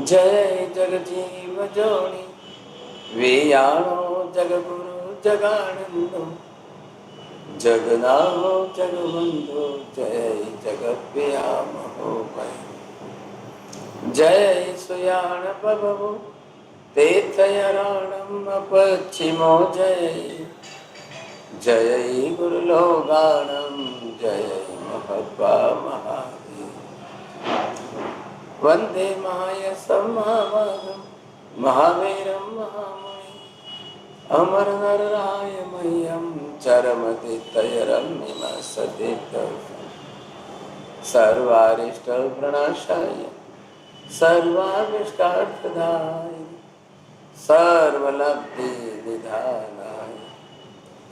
जय जगजीव जोनि वेयाणो जगगुरु जगानंदो जगनाहो जगबंधो जय जगप्रियामहो भय। जय सुयाण बभो तीर्थयारणम पश्चिमो जय जय गुरुलोगाणम जय महत्वा महादेव। वंदे महायसं महाभागं महावीरं महामुनिं अमर नरराय मह्यं चरमतितयरन्निमसते सर्वारिष्टप्रणाशाय सर्वाभीष्टार्थदाय सर्वलब्धिनिधानाय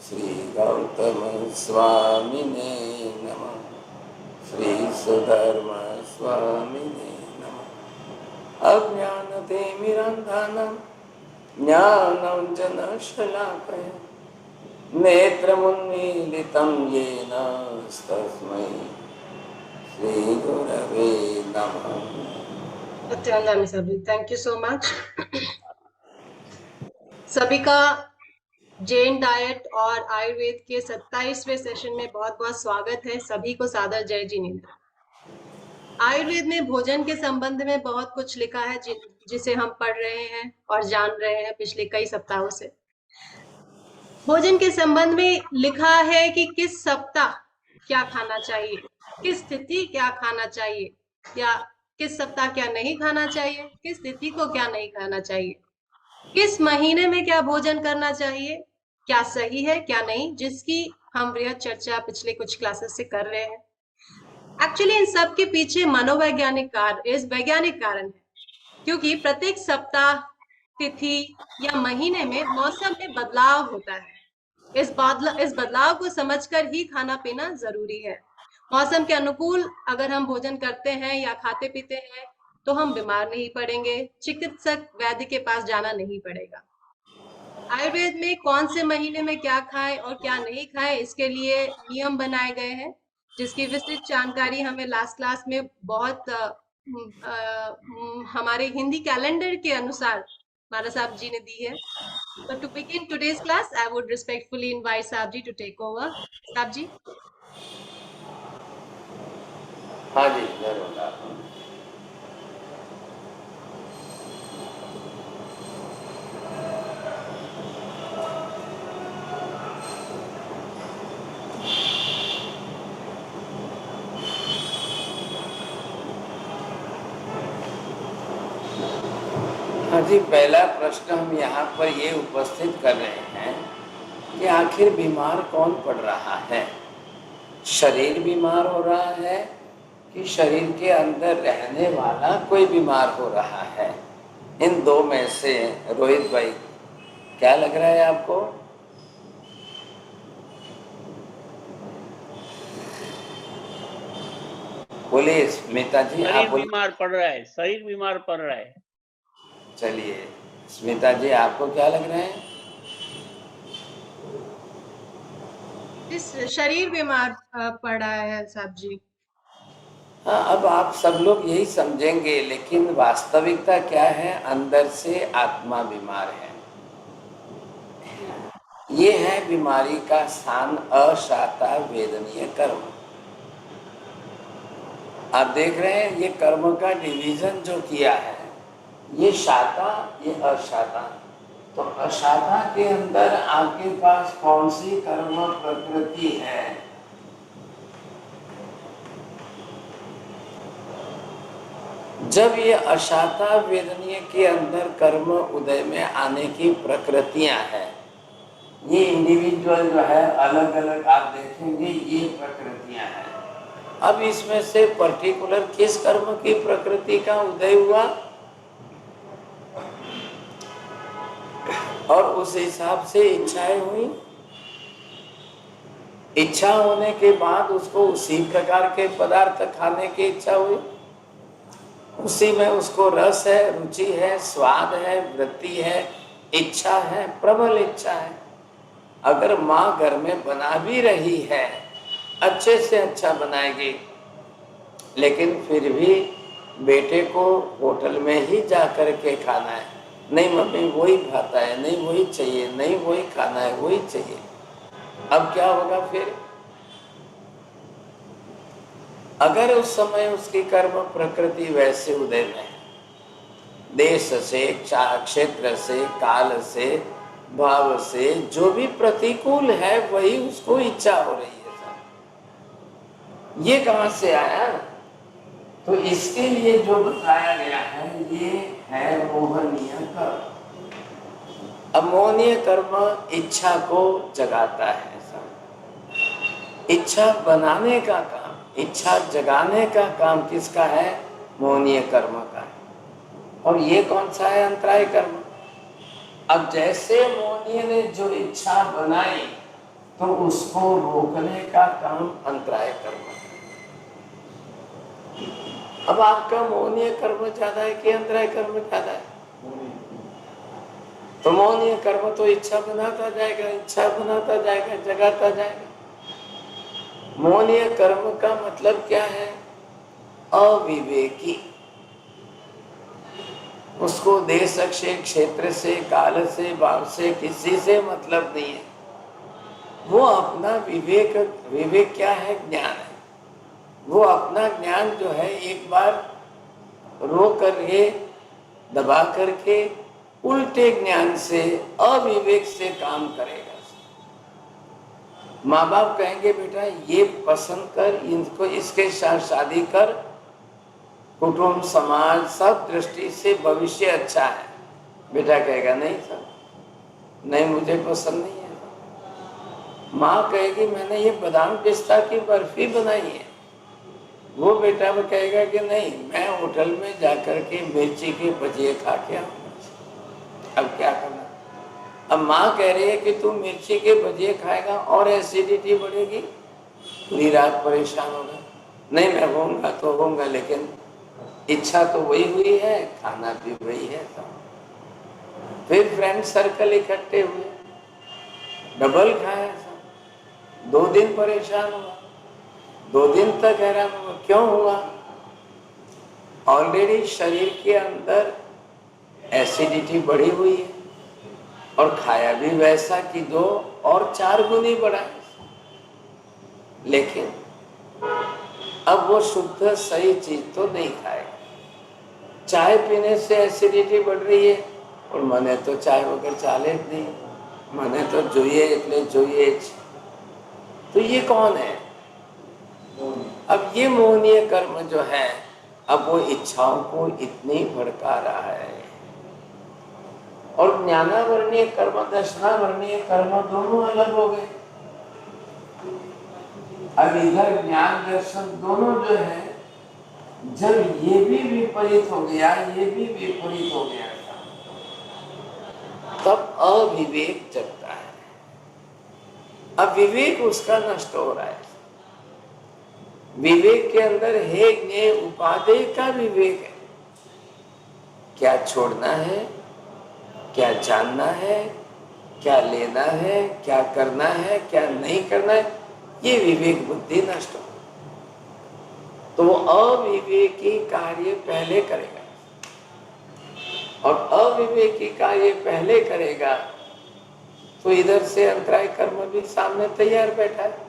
श्री गौतम स्वामिने नमः। श्री सुधर्म स्वामिने नमः। अज्ञानतिमिरान्धनं ज्ञानाञ्जनशलाकया नेत्रमुन्मीलितं येन तस्मै श्री गुरवे नमः। सत्यानंद सभी, थैंक यू सो मच। सभी का जैन डाइट और आयुर्वेद के 27वें सेशन में बहुत बहुत स्वागत है। सभी को सादर जय जिनेंद्र। आयुर्वेद में भोजन के संबंध में बहुत कुछ लिखा है जिसे हम पढ़ रहे हैं और जान रहे हैं पिछले कई सप्ताहों से। भोजन के संबंध में लिखा है कि किस सप्ताह क्या खाना चाहिए, किस स्थिति क्या खाना चाहिए, या किस सप्ताह क्या नहीं खाना चाहिए, किस तिथि को क्या नहीं खाना चाहिए, किस महीने में क्या भोजन करना चाहिए, क्या सही है क्या नहीं, जिसकी हम वृहद चर्चा पिछले कुछ क्लासेस से कर रहे हैं। एक्चुअली इन सब के पीछे मनोवैज्ञानिक वैज्ञानिक कारण है, क्योंकि प्रत्येक सप्ताह, तिथि या महीने में मौसम में बदलाव होता है। इस बदलाव को समझकर ही खाना पीना जरूरी है। मौसम के अनुकूल अगर हम भोजन करते हैं या खाते पीते हैं तो हम बीमार नहीं पड़ेंगे, चिकित्सक वैद्य के पास जाना नहीं पड़ेगा। आयुर्वेद में कौन से महीने में क्या खाएं और क्या नहीं खाएं, इसके लिए नियम बनाए गए हैं, जिसकी विस्तृत जानकारी हमें लास्ट क्लास में बहुत हमारे हिंदी कैलेंडर के अनुसार मारा साहब जी ने दी है। So to begin today's class, I would respectfully invite Sabji to take over. Sabji. हाँ जी, जरूर। हाँ जी, पहला प्रश्न हम यहाँ पर ये उपस्थित कर रहे हैं कि आखिर बीमार कौन पड़ रहा है। शरीर बीमार हो रहा है कि शरीर के अंदर रहने वाला कोई बीमार हो रहा है। इन दो में से रोहित भाई क्या लग रहा है आपको? बोलिए स्मिता जी। शरीर बीमार पड़ रहा है, शरीर बीमार पड़ रहा है। चलिए स्मिता जी, आपको क्या लग रहा है? इस शरीर बीमार पड़ा है साहब जी। हाँ, अब आप सब लोग यही समझेंगे, लेकिन वास्तविकता क्या है? अंदर से आत्मा बीमार है। ये है बीमारी का स्थान, अशाता वेदनीय कर्म। आप देख रहे हैं ये कर्म का डिवीजन जो किया है, ये शाता, ये अशाता। तो अशाता के अंदर आपके पास कौन सी कर्म प्रकृति है? जब ये अशाता वेदनीय के अंदर कर्म उदय में आने की प्रकृतियां हैं, ये इंडिविजुअल जो है अलग अलग आप देखेंगे ये प्रकृतियां हैं। अब इसमें से पर्टिकुलर किस कर्म की प्रकृति का उदय हुआ और उस हिसाब से इच्छाएं हुई। इच्छा होने के बाद उसको उसी प्रकार के पदार्थ खाने की इच्छा हुई, उसी में उसको रस है, रुचि है, स्वाद है, वृत्ति है, इच्छा है, प्रबल इच्छा है। अगर माँ घर में बना भी रही है, अच्छे से अच्छा बनाएगी, लेकिन फिर भी बेटे को होटल में ही जा कर के खाना है, नहीं मम्मी वही खाता है, नहीं वही चाहिए, नहीं वही खाना है, वही चाहिए। अब क्या होगा फिर? अगर उस समय उसकी कर्म प्रकृति वैसे उदय में है, देश से, क्षेत्र से, काल से, भाव से जो भी प्रतिकूल है वही उसको इच्छा हो रही है सर। ये कहां से आया? तो इसके लिए जो बताया गया है ये है मोहनीय कर्म। अब मोहनीय कर्म इच्छा को जगाता है सर। इच्छा बनाने का काम, इच्छा जगाने का काम किसका है? मोहनीय कर्म का है। और ये कौन सा है? अंतराय कर्म। अब जैसे मोहनीय ने जो इच्छा बनाई तो उसको रोकने का काम अंतराय कर्म। अब आपका मोहनीय कर्म ज्यादा है कि अंतराय कर्म ज्यादा है? तो मोहनीय कर्म तो इच्छा बनाता जाएगा, इच्छा बनाता जाएगा, जगाता जाएगा। मोहनीय कर्म का मतलब क्या है? अविवेकी। उसको देश से, क्षेत्र से, काल से, भाव से किसी से मतलब नहीं है। वो अपना विवेक, विवेक क्या है? ज्ञान है। वो अपना ज्ञान जो है एक बार रो करके, दबा करके, उल्टे ज्ञान से, अविवेक से काम करेगा। माँ बाप कहेंगे बेटा ये पसंद कर, इनको इसके साथ शादी कर, कुटुंब समाज सब दृष्टि से भविष्य अच्छा है। बेटा कहेगा नहीं सर, नहीं मुझे पसंद नहीं है। माँ कहेगी मैंने ये बादाम पिस्ता की बर्फी बनाई है। वो बेटा वो कहेगा कि नहीं मैं होटल में जाकर के मिर्ची के भजिए खा के आऊंगा। अब क्या करना? अब माँ कह रही है कि तू मिर्ची के भजिए खाएगा और एसिडिटी बढ़ेगी, पूरी रात परेशान होगा। नहीं मैं होऊंगा तो होऊंगा, लेकिन इच्छा तो वही हुई है, खाना भी वही है। फिर फ्रेंड सर्कल इकट्ठे हुए, डबल खाया सब। 2 दिन परेशान हुआ, 2 दिन तक हैरान हुआ। क्यों हुआ? ऑलरेडी शरीर के अंदर एसिडिटी बढ़ी हुई है और खाया भी वैसा कि 2 और 4 गुनी बढ़ा है। लेकिन अब वो शुद्ध सही चीज तो नहीं खाएगा। चाय पीने से एसिडिटी बढ़ रही है और मने तो चाय वगैरह चाले नहीं, मने तो જોઈએ એટલે જોઈએ જ। तो ये कौन है? अब ये मोहनीय कर्म जो है, अब वो इच्छाओं को इतनी भड़का रहा है। और ज्ञानावर्णीय कर्म, दर्शनावर्णीय कर्म दोनों अलग हो गए। अब इधर ज्ञान दर्शन दोनों जो है, जब ये भी विपरीत हो गया, ये भी विपरीत हो गया, तब अविवेक जगता है। अब विवेक उसका नष्ट हो रहा है। विवेक के अंदर है ज्ञेय उपादेय का विवेक है। क्या छोड़ना है, क्या जानना है, क्या लेना है, क्या करना है, क्या नहीं करना है, ये विवेक बुद्धि नष्ट हो। तो अविवेकी कार्य पहले करेगा, और अविवेकी कार्य पहले करेगा तो इधर से अंतराय कर्म भी सामने तैयार बैठा है।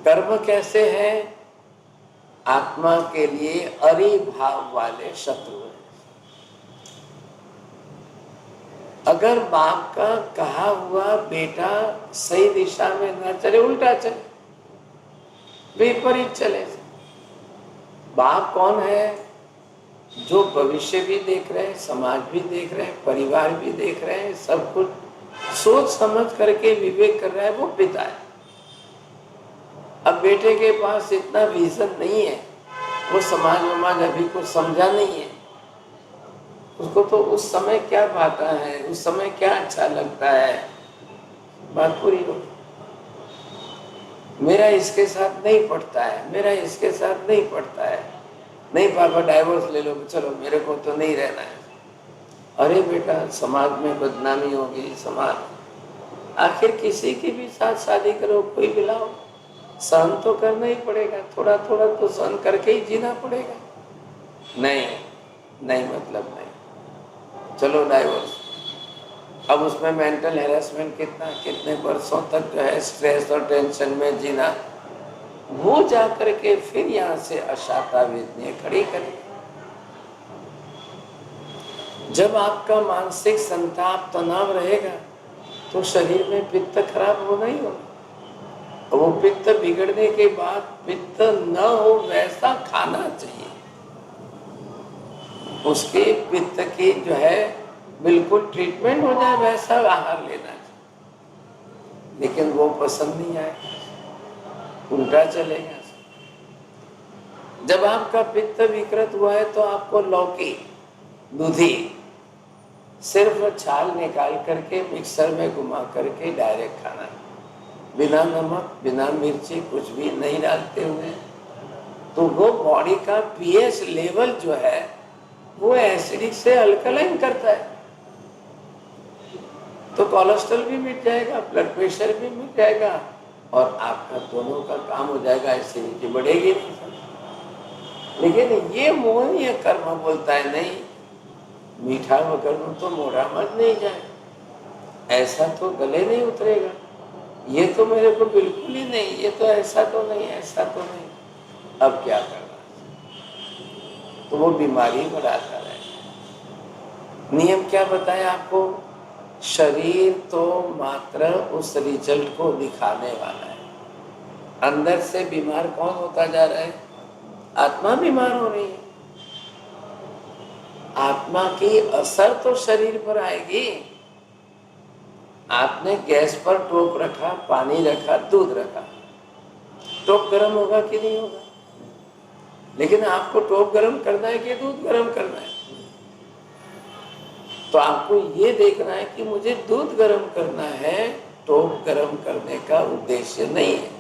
कर्म कैसे है? आत्मा के लिए अरिभाव वाले शत्रु है। अगर बाप का कहा हुआ बेटा सही दिशा में न चले, उल्टा चले, विपरीत चले। बाप कौन है? जो भविष्य भी देख रहे हैं, समाज भी देख रहे हैं, परिवार भी देख रहे हैं, सब कुछ सोच समझ करके विवेक कर रहा है, वो पिता है। अब बेटे के पास इतना विजन नहीं है, वो समाज अभी कुछ समझा नहीं है। उसको तो उस समय क्या भाता है, उस समय क्या अच्छा लगता है, बात पूरी हो। मेरा इसके साथ नहीं पड़ता है, मेरा इसके साथ नहीं पड़ता है, नहीं पापा डाइवोर्स ले लो, चलो मेरे को तो नहीं रहना है। अरे बेटा समाज में बदनामी होगी, समाज, आखिर किसी की भी साथ शादी करो, कोई भी लाओ, सहन तो करना ही पड़ेगा। थोड़ा थोड़ा तो सहन करके ही जीना पड़ेगा। नहीं, नहीं मतलब नहीं, चलो डाइवोर्स। अब उसमें मेंटल हैरेसमेंट कितने वर्षों तक जो है स्ट्रेस और टेंशन में जीना, वो जा करके फिर यहाँ से अशांता वेदना खड़ी करें। जब आपका मानसिक संताप तनाव रहेगा तो शरीर में पित्त खराब होना ही होगा। वो पित्त बिगड़ने के बाद पित्त न हो वैसा खाना चाहिए, उसके पित्त की जो है बिल्कुल ट्रीटमेंट हो जाए वैसा आहार लेना चाहिए। लेकिन वो पसंद नहीं आएगा, उल्टा चलेगा। जब आपका पित्त विकृत हुआ है तो आपको लौकी, दूधी सिर्फ छाल निकाल करके मिक्सर में घुमा करके डायरेक्ट खाना, बिना नमक बिना मिर्ची कुछ भी नहीं डालते हुए, तो वो बॉडी का पीएच लेवल जो है वो एसिडिक से अल्कलाइन करता है, तो कोलेस्ट्रॉल भी मिट जाएगा, ब्लड प्रेशर भी मिट जाएगा और आपका दोनों का काम हो जाएगा, एसिडिटी बढ़ेगी नहीं। लेकिन ये मोहनीय कर्म बोलता है नहीं, मीठा वगैरह तो मोड़ा मत नहीं जाए, ऐसा तो गले नहीं उतरेगा, ये तो मेरे को बिल्कुल ही नहीं, ये तो ऐसा तो नहीं, ऐसा तो नहीं, अब क्या करना, तो वो बीमारी बढ़ाता रहेगा। नियम क्या बताया आपको, शरीर तो मात्र उस रिजल्ट को दिखाने वाला है, अंदर से बीमार कौन होता जा रहा है, आत्मा बीमार हो रही है। आत्मा की असर तो शरीर पर आएगी। आपने गैस पर टोप रखा, पानी रखा, दूध रखा, टोप गर्म होगा कि नहीं होगा, लेकिन आपको टोप गर्म करना है कि दूध गर्म करना है, तो आपको ये देखना है कि मुझे दूध गर्म करना है, टोप गर्म करने का उद्देश्य नहीं है।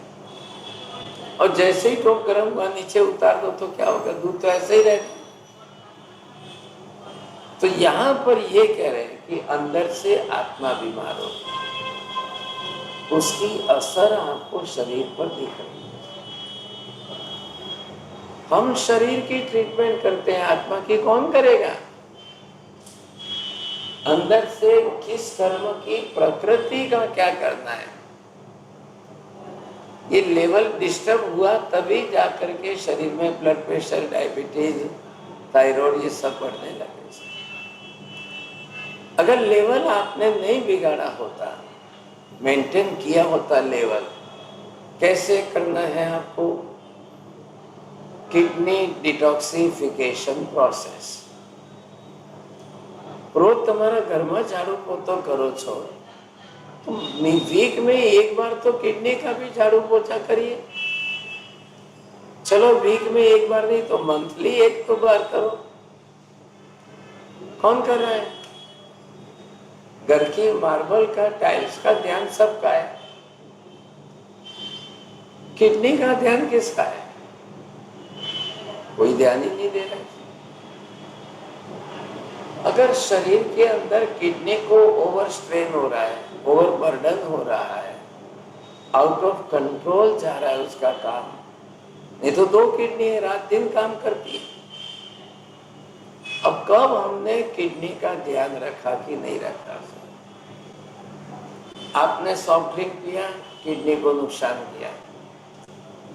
और जैसे ही टोप गर्म हुआ नीचे उतार दो तो क्या होगा, दूध तो ऐसे ही रहेगा। तो यहां पर ये कह रहे हैं कि अंदर से आत्मा बीमार हो, उसकी असर आपको शरीर पर दिख रही है। हम शरीर की ट्रीटमेंट करते हैं, आत्मा की कौन करेगा। अंदर से किस कर्म की प्रकृति का क्या करना है, ये लेवल डिस्टर्ब हुआ तभी जाकर के शरीर में ब्लड प्रेशर, डायबिटीज, थायराइड ये सब बढ़ने लगे। अगर लेवल आपने नहीं बिगाड़ा होता, मेंटेन किया होता लेवल, कैसे करना है आपको, किडनी डिटॉक्सिफिकेशन प्रोसेस, रोज तुम्हारा घर में झाड़ू पोछा करो छो, तो वीक में एक बार तो किडनी का भी झाड़ू पोछा करिए। चलो वीक में एक बार नहीं तो मंथली एक तो बार करो। कौन कर रहा है, घर की मार्बल का, टाइल्स का ध्यान सबका है, किडनी का ध्यान किसका है, कोई ध्यान ही नहीं दे रहा है। अगर शरीर के अंदर किडनी को ओवर स्ट्रेन हो रहा है, ओवर बर्डन हो रहा है, आउट ऑफ कंट्रोल जा रहा है उसका काम, नहीं तो 2 किडनी है, रात दिन काम करती है। अब कब हमने किडनी का ध्यान रखा कि नहीं रखा। आपने सॉफ्ट ड्रिंक पिया, किडनी को नुकसान किया,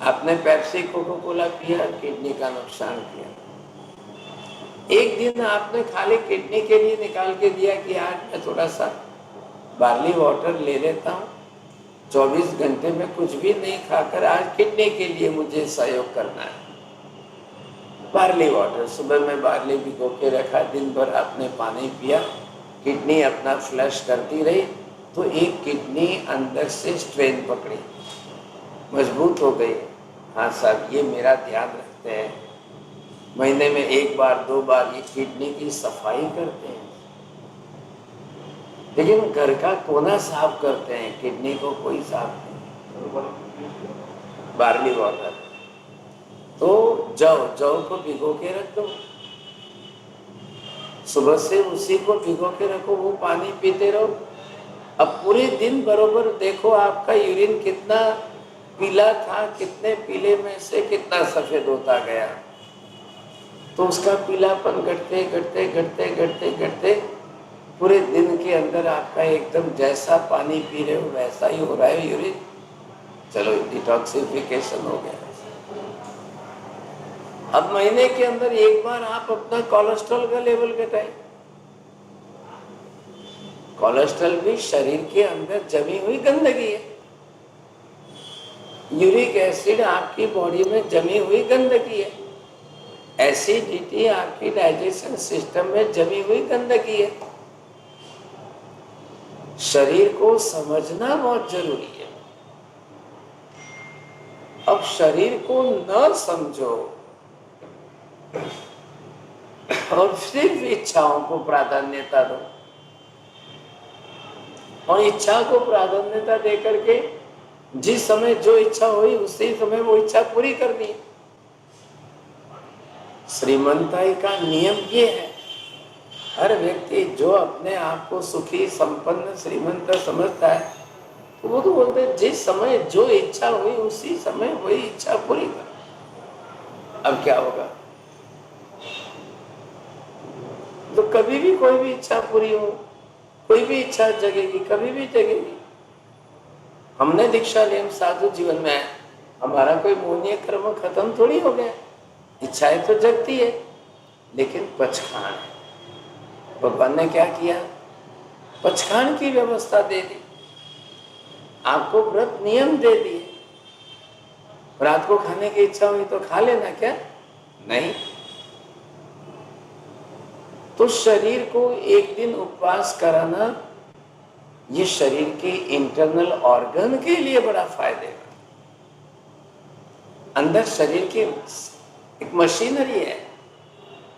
आपने पेप्सी कोको कोला पिया, किडनी का नुकसान किया। एक दिन आपने खाली किडनी के लिए निकाल के दिया कि आज मैं थोड़ा सा बार्ली वाटर ले लेता हूँ, 24 घंटे में कुछ भी नहीं खाकर आज किडनी के लिए मुझे सहयोग करना है। बार्ली वाटर, सुबह में बार्ली भिगो के रखा, दिन भर आपने पानी पिया, किडनी अपना फ्लश करती रही, तो एक किडनी अंदर से स्ट्रेन पकड़ी, मजबूत हो गई। हाँ साहब, ये मेरा ध्यान रखते हैं, महीने में 1 बार 2 बार ये किडनी की सफाई करते हैं, लेकिन घर का कोना साफ करते हैं, किडनी को कोई साफ नहीं। बार्ली वाटर, तो जौ को भिगो के रख दो, सुबह से उसी को भिगो के रखो, वो पानी पीते रहो। अब पूरे दिन बरोबर देखो आपका यूरिन कितना पीला था, कितने पीले में से कितना सफेद होता गया। तो उसका पीलापन घटते घटते घटते घटते घटते पूरे दिन के अंदर आपका एकदम जैसा पानी पी रहे हो वैसा ही हो रहा है यूरिन। चलो डिटॉक्सिफिकेशन हो गया। अब महीने के अंदर एक बार आप अपना कोलेस्ट्रॉल का लेवल घटाएं। कोलेस्ट्रॉल भी शरीर के अंदर जमी हुई गंदगी है। यूरिक एसिड आपकी बॉडी में जमी हुई गंदगी है। एसिडिटी आपकी डाइजेशन सिस्टम में जमी हुई गंदगी है। शरीर को समझना बहुत जरूरी है। अब शरीर को न समझो और सिर्फ इच्छाओं को प्राधान्यता दो, और इच्छा को प्राधान्यता दे करके जिस समय जो इच्छा हुई उसी समय वो इच्छा पूरी करनी है। श्रीमंताई का नियम ये है, हर व्यक्ति जो अपने आप को सुखी संपन्न श्रीमंत समझता है तो वो तो बोलते हैं जिस समय जो इच्छा हुई उसी समय वही इच्छा पूरी कर। अब क्या होगा? तो कभी भी कोई भी इच्छा पूरी हो, कोई भी इच्छा जगेगी, कभी भी जगेगी। हमने दीक्षा ली, हम साधु जीवन में आए, हमारा कोई मोहनीय कर्म खत्म थोड़ी हो गया। इच्छाएं तो जगती है, लेकिन पचखान है। भगवान ने क्या किया? पचखान की व्यवस्था दे दी, आपको व्रत नियम दे दिए। रात को खाने की इच्छा हुई तो खा लेना, क्या नहीं? तो शरीर को एक दिन उपवास कराना ये शरीर के इंटरनल ऑर्गन के लिए बड़ा फायदे का। अंदर शरीर की एक मशीनरी है,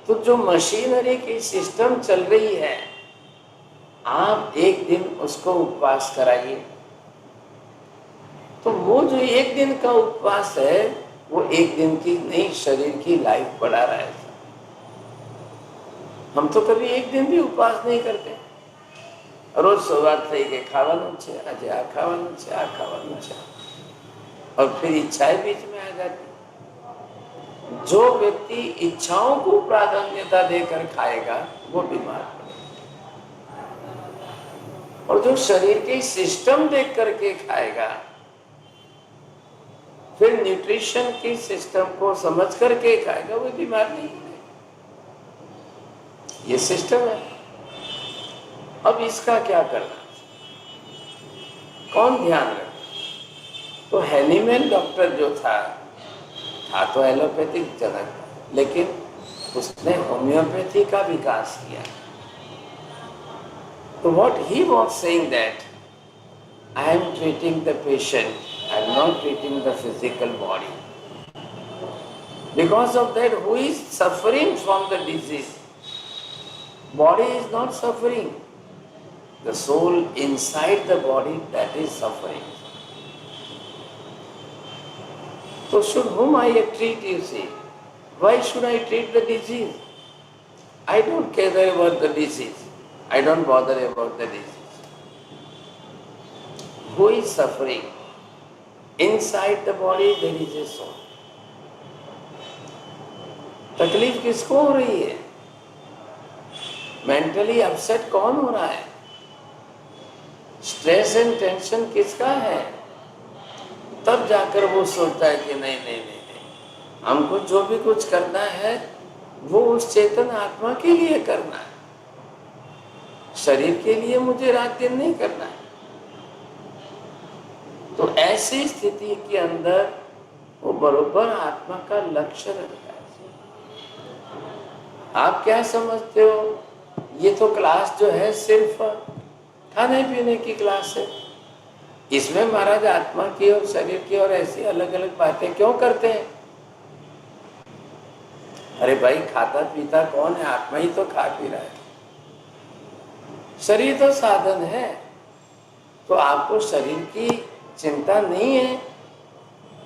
तो जो मशीनरी की सिस्टम चल रही है, आप एक दिन उसको उपवास कराइए, तो वो जो एक दिन का उपवास है वो एक दिन की नहीं, शरीर की लाइफ बढ़ा रहा है। हम तो कभी एक दिन भी उपवास नहीं करते। रोज शुरुआत થઈ કે ખાવાનું છે, આજે આ ખાવાનું છે, આ ખાવાનું છે, और फिर इच्छाएं बीच में आ जाती। जो व्यक्ति इच्छाओं को प्राधान्यता देकर खाएगा वो बीमार पड़ेगा, और जो शरीर के सिस्टम देख करके खाएगा, फिर न्यूट्रिशन की सिस्टम को समझ करके खाएगा, वो बीमार नहीं पड़ेगा। ये सिस्टम है। अब इसका क्या करना, कौन ध्यान रखे? तो हैनीमैन डॉक्टर जो था तो एलोपैथिक जनक, लेकिन उसने होम्योपैथी का विकास किया। तो what he was saying that I am treating the patient, I am not treating the physical body. Because of that who is suffering from the disease, body is not suffering, the soul inside the body that is suffering. So should whom I treat, you see? Why should I treat the disease? I don't care about the disease, I don't bother about the disease. Who is suffering? Inside the body there is a soul. तकलीफ किसको हो रही है? Mentally upset कौन हो रहा है? Stress and tension किसका है? तब जाकर वो सोचता है कि नहीं नहीं नहीं नहीं, हमको जो भी कुछ करना है वो उस चेतन आत्मा के लिए करना है, शरीर के लिए मुझे रात दिन नहीं करना है। तो ऐसी स्थिति के अंदर वो बरोबर आत्मा का लक्ष्य रखता है। आप क्या समझते हो? ये तो क्लास जो है सिर्फ खाने पीने की क्लास है, इसमें महाराज आत्मा की और शरीर की और ऐसी अलग अलग बातें क्यों करते हैं? अरे भाई, खाता पीता कौन है? आत्मा ही तो खा पी रहा है, शरीर तो साधन है। तो आपको शरीर की चिंता नहीं है,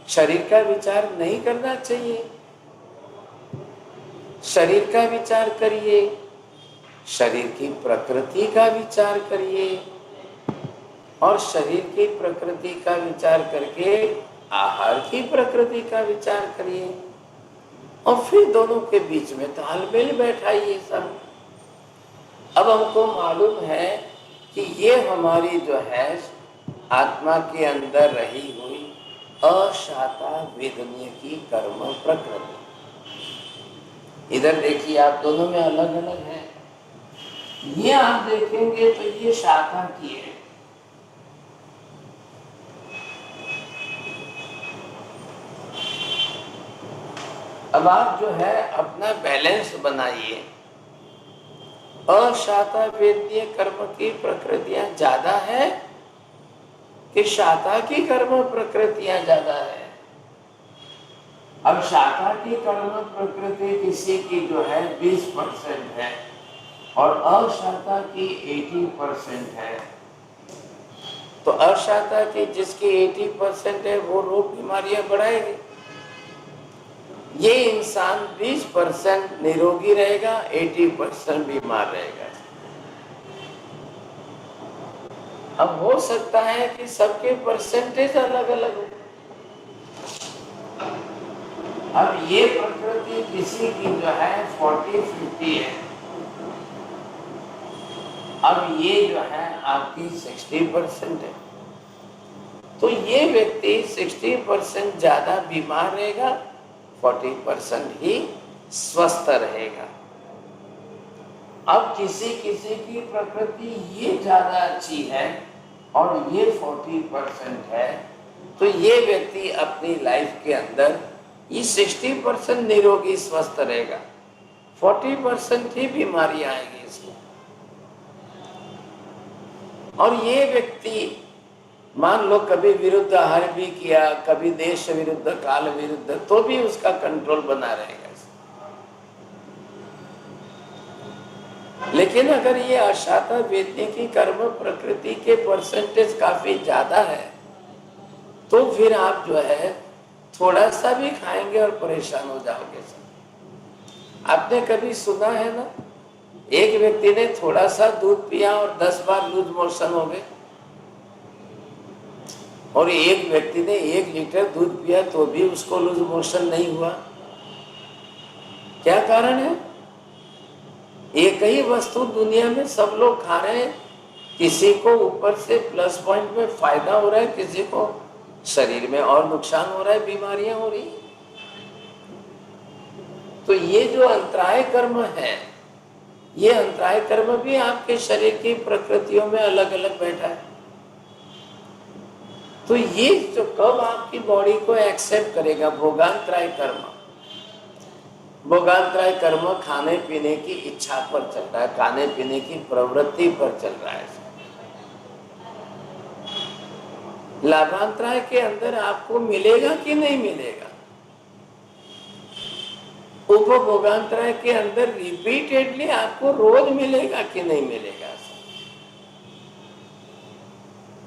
शरीर का विचार नहीं करना चाहिए। शरीर का विचार करिए, शरीर की प्रकृति का विचार करिए, और शरीर की प्रकृति का विचार करके आहार की प्रकृति का विचार करिए। और फिर दोनों के बीच में तालमेल बैठा ये सब। अब हमको मालूम है कि ये हमारी जो है आत्मा के अंदर रही हुई अशाता वेदनीय की कर्म प्रकृति। इधर देखिए आप दोनों में अलग अलग है। ये आप देखेंगे तो ये शाखा की है, अब आप जो है अपना बैलेंस बनाइए। अशाता वेदनीय कर्म की प्रकृतियां ज्यादा है कि शाखा की कर्म प्रकृतियां ज्यादा है? अब शाखा की कर्म प्रकृति किसी की जो है 20% है और अशाखा की 80% है। तो अशाखा की जिसकी 80% है वो रोग बीमारियां बढ़ाएगी। ये इंसान 20% निरोगी रहेगा, 80% बीमार रहेगा। अब हो सकता है कि सबके परसेंटेज अलग अलग हो। अब ये प्रकृति किसी की जो है 40-50 है, अब ये जो है आपकी 60% है। तो ये व्यक्ति 60% ज्यादा बीमार रहेगा, 40% ही स्वस्थ रहेगा। अब किसी किसी की प्रकृति ये ज्यादा अच्छी है और ये 40% है, तो ये व्यक्ति अपनी लाइफ के अंदर ये 60% निरोगी स्वस्थ रहेगा, 40% ही बीमारी आएगी इसको। और ये व्यक्ति मान लो कभी विरुद्ध आहार भी किया, कभी देश विरुद्ध काल विरुद्ध, तो भी उसका कंट्रोल बना रहेगा। लेकिन अगर ये अशाता वेदनीय की कर्म प्रकृति के परसेंटेज काफी ज्यादा है, तो फिर आप जो है थोड़ा सा भी खाएंगे और परेशान हो जाओगे। आपने कभी सुना है ना, एक व्यक्ति ने थोड़ा सा दूध पिया और 10 बार लूज मोशन हो गए, और एक व्यक्ति ने 1 लीटर दूध पिया तो भी उसको लूज मोशन नहीं हुआ। क्या कारण है? एक ही वस्तु दुनिया में सब लोग खा रहे हैं, किसी को ऊपर से प्लस पॉइंट में फायदा हो रहा है, किसी को शरीर में और नुकसान हो रहा है, बीमारियां हो रही। तो ये जो अंतराय कर्म है, ये अंतराय कर्म भी आपके शरीर की प्रकृतियों में अलग अलग बैठा है। तो ये जो कब आपकी बॉडी को एक्सेप्ट करेगा? भोगांतराय कर्म। भोगांतराय कर्म खाने पीने की इच्छा पर चल रहा है, खाने पीने की प्रवृत्ति पर चल रहा है। लाभांतराय के अंदर आपको मिलेगा कि नहीं मिलेगा? उपभोगांतराय के अंदर रिपीटेडली आपको रोज मिलेगा कि नहीं मिलेगा?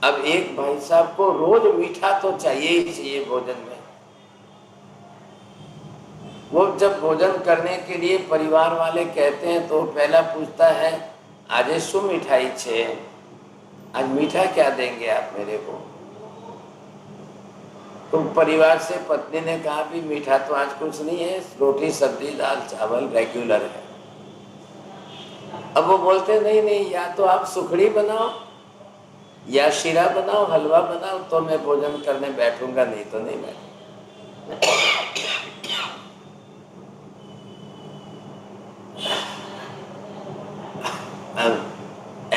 अब एक भाई साहब को रोज मीठा तो चाहिए ही चाहिए भोजन में। वो जब भोजन करने के लिए परिवार वाले कहते हैं तो पहला पूछता है, आज शू मिठाई छे, आज मीठा क्या देंगे आप मेरे को? तो परिवार से पत्नी ने कहा भी मीठा तो आज कुछ नहीं है, रोटी सब्जी दाल चावल रेगुलर है। अब वो बोलते नहीं नहीं, या तो आप सुखड़ी बनाओ या शीरा बनाओ, हलवा बनाओ, तो मैं भोजन करने बैठूंगा, नहीं तो नहीं बैठूंगा।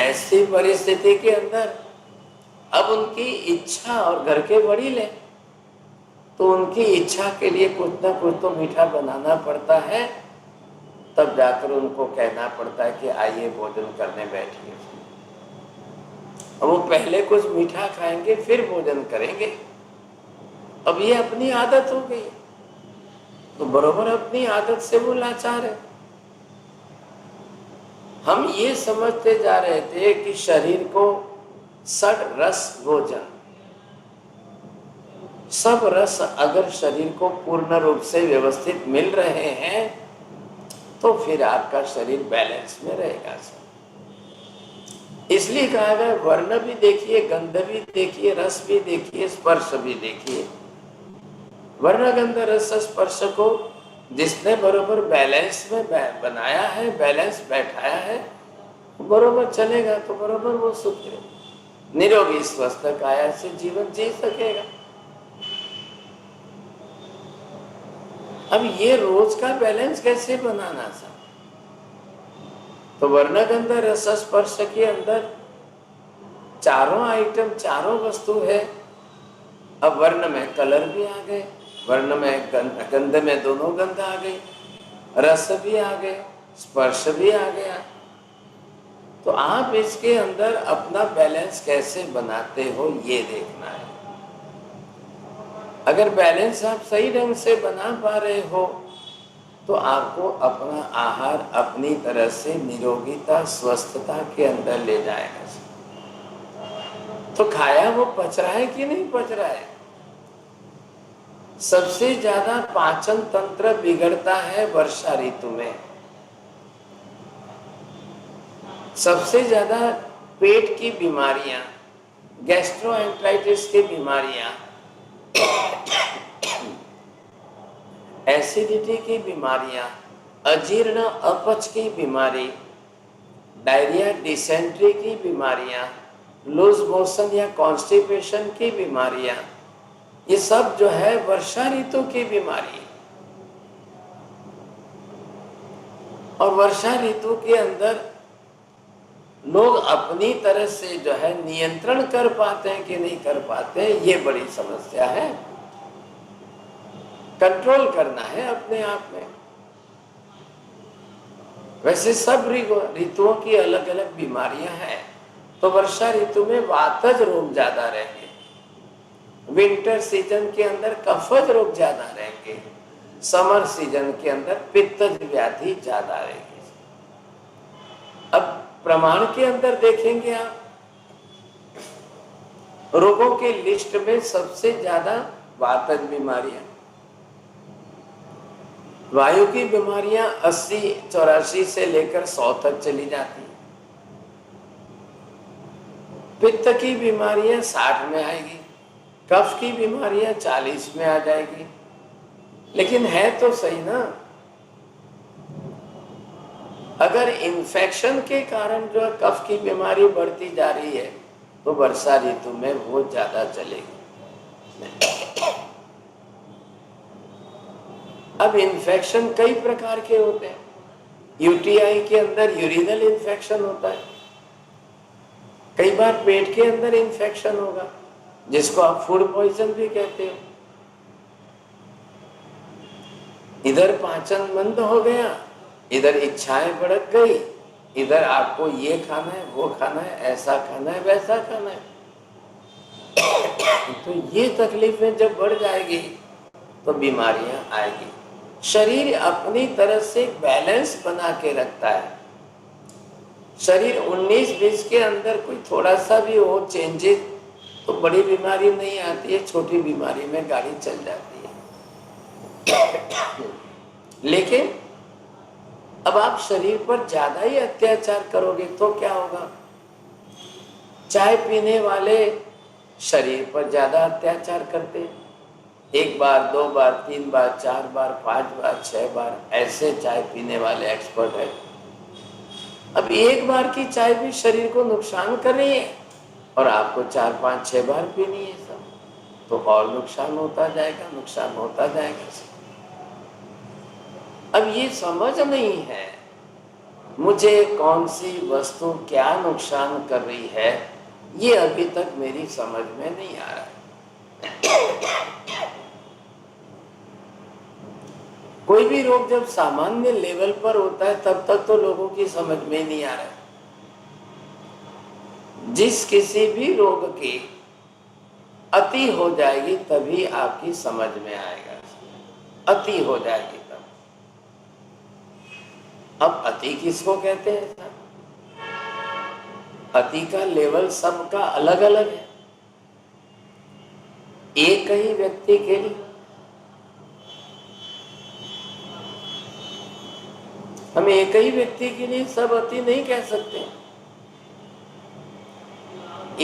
ऐसी परिस्थिति के अंदर अब उनकी इच्छा, और घर के वड़ील है तो उनकी इच्छा के लिए कुछ ना कुछ तो मीठा बनाना पड़ता है, तब जाकर उनको कहना पड़ता है कि आइए भोजन करने बैठिए। अब वो पहले कुछ मीठा खाएंगे फिर भोजन करेंगे। अब ये अपनी आदत हो गई, तो बरोबर अपनी आदत से वो लाचार है। हम ये समझते जा रहे थे कि शरीर को षड रस भोजन, सब रस अगर शरीर को पूर्ण रूप से व्यवस्थित मिल रहे हैं तो फिर आपका शरीर बैलेंस में रहेगा। इसलिए कहा गया वर्ण भी देखिए, गंध भी देखिए, रस भी देखिए, स्पर्श भी देखिए। वर्ण गंध रस स्पर्श को जिसने बरोबर बैलेंस में बनाया है, बैलेंस बैठाया है, बरोबर चलेगा तो बरोबर वो सुख निरोगी स्वस्थ काया से जीवन जी सकेगा। अब ये रोज का बैलेंस कैसे बनाना था? तो वर्ण गंध रस स्पर्श के अंदर चारों आइटम, चारों वस्तु है। अब वर्ण में कलर भी आ गए, वर्ण में गंध में दोनों गंध आ गई, रस भी आ गए, स्पर्श भी आ गया। तो आप इसके अंदर अपना बैलेंस कैसे बनाते हो ये देखना है। अगर बैलेंस आप सही ढंग से बना पा रहे हो तो आपको अपना आहार अपनी तरह से निरोगिता, स्वस्थता के अंदर ले जाएगा। तो खाया वो पच रहा है कि नहीं पच रहा है? सबसे ज्यादा पाचन तंत्र बिगड़ता है वर्षा ऋतु में। सबसे ज्यादा पेट की बीमारियां, गैस्ट्रोएंटराइटिस की बीमारियां, एसिडिटी की बीमारियां, अजीर्ण अपच की बीमारी, डायरिया, डिसेंट्री की बीमारियां, लूज मोशन या कॉन्स्टिपेशन की बीमारियां, ये सब जो है वर्षा ऋतु की बीमारी। और वर्षा ऋतु के अंदर लोग अपनी तरह से जो है नियंत्रण कर पाते हैं कि नहीं कर पाते हैं, ये बड़ी समस्या है। कंट्रोल करना है अपने आप में। वैसे सब ऋतुओं की अलग अलग बीमारियां हैं। तो वर्षा ऋतु में वातज रोग ज्यादा रहेंगे, विंटर सीजन के अंदर कफज रोग ज्यादा रहेंगे, समर सीजन के अंदर पित्तज व्याधि ज्यादा रहेगी। अब प्रमाण के अंदर देखेंगे आप, रोगों के लिस्ट में सबसे ज्यादा वातज बीमारियां, वायु की बीमारियां 80-84 से लेकर 100 तक चली जाती है। पित्त की बीमारियां 60 में आएगी, कफ की बीमारियां 40 में आ जाएगी। लेकिन है तो सही ना, अगर इन्फेक्शन के कारण जो कफ की बीमारी बढ़ती जा रही है तो वर्षा ऋतु में वो ज्यादा चलेगी। अब इन्फेक्शन कई प्रकार के होते हैं। यूटीआई के अंदर यूरिनल इन्फेक्शन होता है, कई बार पेट के अंदर इन्फेक्शन होगा जिसको आप फूड पॉइजन भी कहते हो। इधर पाचन मंद हो गया, इधर इच्छाएं भड़क गई, इधर आपको ये खाना है, वो खाना है, ऐसा खाना है, वैसा खाना है। तो ये तकलीफें जब बढ़ जाएगी तो बीमारियां आएगी। शरीर अपनी तरह से बैलेंस बना के रखता है। शरीर 19-20 के अंदर कोई थोड़ा सा भी हो चेंजेस तो बड़ी बीमारी नहीं आती है, छोटी बीमारी में गाड़ी चल जाती है। लेकिन अब आप शरीर पर ज्यादा ही अत्याचार करोगे तो क्या होगा? चाय पीने वाले शरीर पर ज्यादा अत्याचार करते हैं। 1 बार, 2 बार, 3 बार, 4 बार, 5 बार, 6 बार ऐसे चाय पीने वाले एक्सपर्ट है। अब 1 बार की चाय भी शरीर को नुकसान कर रही है और आपको 4, 5, 6 बार पीनी है सब, तो और नुकसान होता जाएगा, नुकसान होता जाएगा। अब ये समझ नहीं है मुझे कौन सी वस्तु क्या नुकसान कर रही है, ये अभी तक मेरी समझ में नहीं आ रहा है। कोई भी रोग जब सामान्य लेवल पर होता है तब तक तो लोगों की समझ में नहीं आ रहा है। जिस किसी भी रोग की अति हो जाएगी तभी आपकी समझ में आएगा, अति हो जाएगी तब। अब अति किसको कहते हैं सर? अति का लेवल सबका अलग अलग है। एक ही व्यक्ति के लिए हम एक ही व्यक्ति के लिए सब अति नहीं कह सकते।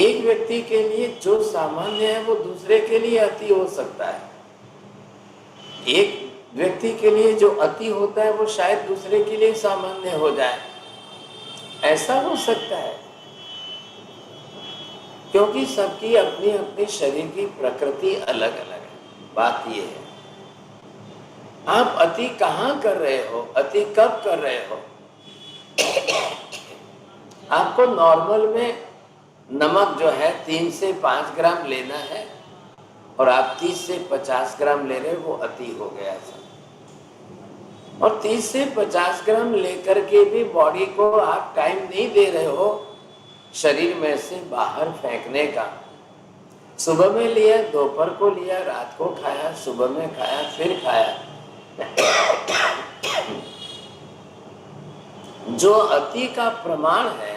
एक व्यक्ति के लिए जो सामान्य है वो दूसरे के लिए अति हो सकता है। एक व्यक्ति के लिए जो अति होता है वो शायद दूसरे के लिए सामान्य हो जाए, ऐसा हो सकता है, क्योंकि सबकी अपनी अपनी शरीर की प्रकृति अलग अलग है। बात ये है, आप अति कहाँ कर रहे हो, अति कब कर रहे हो? आपको नॉर्मल में नमक जो है 3 से 5 ग्राम लेना है और आप 30 से 50 ग्राम ले रहे हो, वो अति हो गया सब। और 30 से 50 ग्राम लेकर के भी बॉडी को आप टाइम नहीं दे रहे हो शरीर में से बाहर फेंकने का। सुबह में लिया, दोपहर को लिया, रात को खाया, सुबह में खाया, फिर खाया। जो अति का प्रमाण है,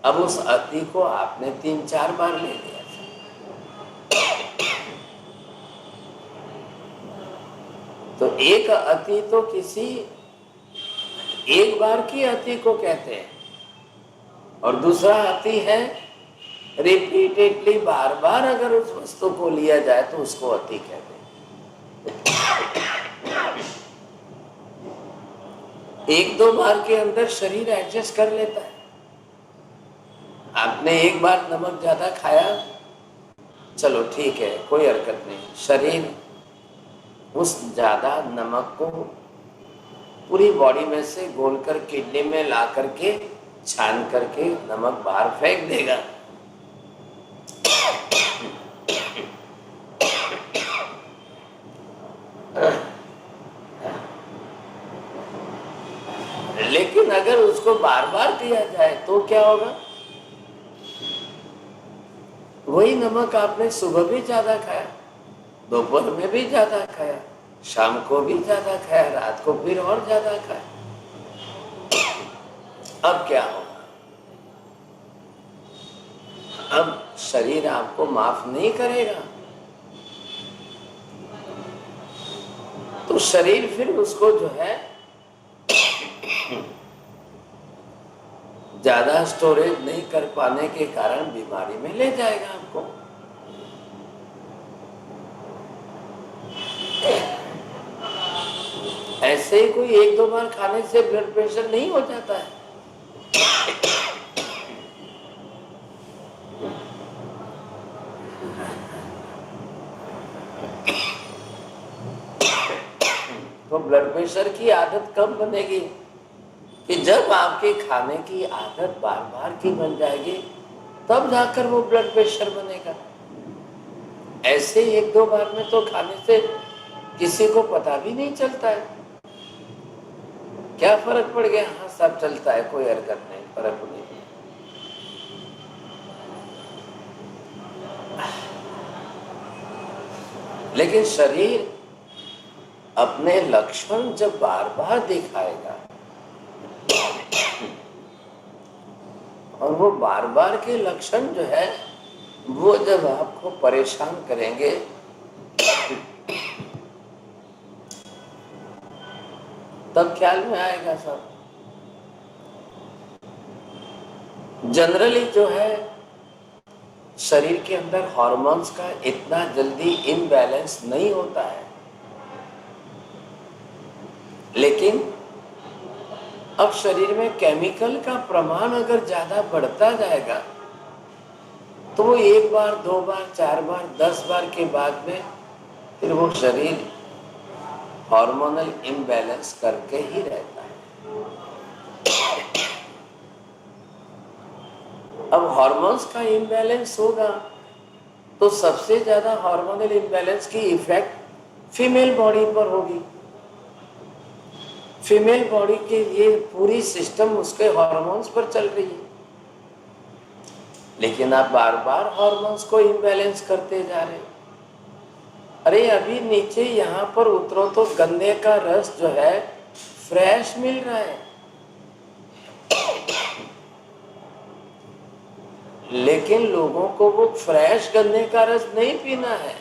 अब उस अति को आपने 3-4 बार ले लिया। तो एक अति तो किसी एक बार की अति को कहते हैं, और दूसरा अति है रिपीटेडली बार बार अगर उस वस्तु को लिया जाए तो उसको अति कहते हैं। 1-2 बार के अंदर शरीर एडजस्ट कर लेता है। आपने एक बार नमक ज्यादा खाया, चलो ठीक है, कोई हरकत नहीं, शरीर उस ज्यादा नमक को पूरी बॉडी में से घोलकर किडनी में ला करके छान करके नमक बाहर फेंक देगा। लेकिन अगर उसको बार बार दिया जाए तो क्या होगा? वही नमक आपने सुबह भी ज्यादा खाया, दोपहर में भी ज्यादा खाया, शाम को भी ज्यादा खाया, रात को फिर और ज्यादा खाया। अब क्या होगा? अब शरीर आपको माफ नहीं करेगा, तो शरीर फिर उसको जो है ज्यादा स्टोरेज नहीं कर पाने के कारण बीमारी में ले जाएगा आपको। ऐसे ही कोई 1-2 बार खाने से ब्लड प्रेशर नहीं हो जाता है। तो ब्लड प्रेशर की आदत कब बनेगी? कि जब आपके खाने की आदत बार बार की बन जाएगी, तब जाकर वो ब्लड प्रेशर बनेगा। ऐसे 1-2 बार में तो खाने से किसी को पता भी नहीं चलता है। क्या फर्क पड़ गया? हाँ, सब चलता है, कोई हरकत नहीं, फर्क नहीं। लेकिन शरीर अपने लक्षण जब बार बार दिखाएगा और वो बार बार के लक्षण जो है वो जब आपको परेशान करेंगे, तब ख्याल में आएगा सब। जनरली जो है शरीर के अंदर हार्मोन्स का इतना जल्दी इम्बैलेंस नहीं होता है, लेकिन अब शरीर में केमिकल का प्रमाण अगर ज्यादा बढ़ता जाएगा तो वो 1 बार, 2 बार, 4 बार, 10 बार के बाद में फिर वो शरीर हार्मोनल इम्बैलेंस करके ही रहता है। अब हार्मोन्स का इम्बैलेंस होगा तो सबसे ज्यादा हार्मोनल इम्बैलेंस की इफेक्ट फीमेल बॉडी पर होगी। फीमेल बॉडी के लिए पूरी सिस्टम उसके हार्मोन्स पर चल रही है, लेकिन आप बार बार हार्मोन्स को इम्बैलेंस करते जा रहे हैं। अरे अभी नीचे यहाँ पर उतरो तो गन्ने का रस जो है फ्रेश मिल रहा है, लेकिन लोगों को वो फ्रेश गन्ने का रस नहीं पीना है।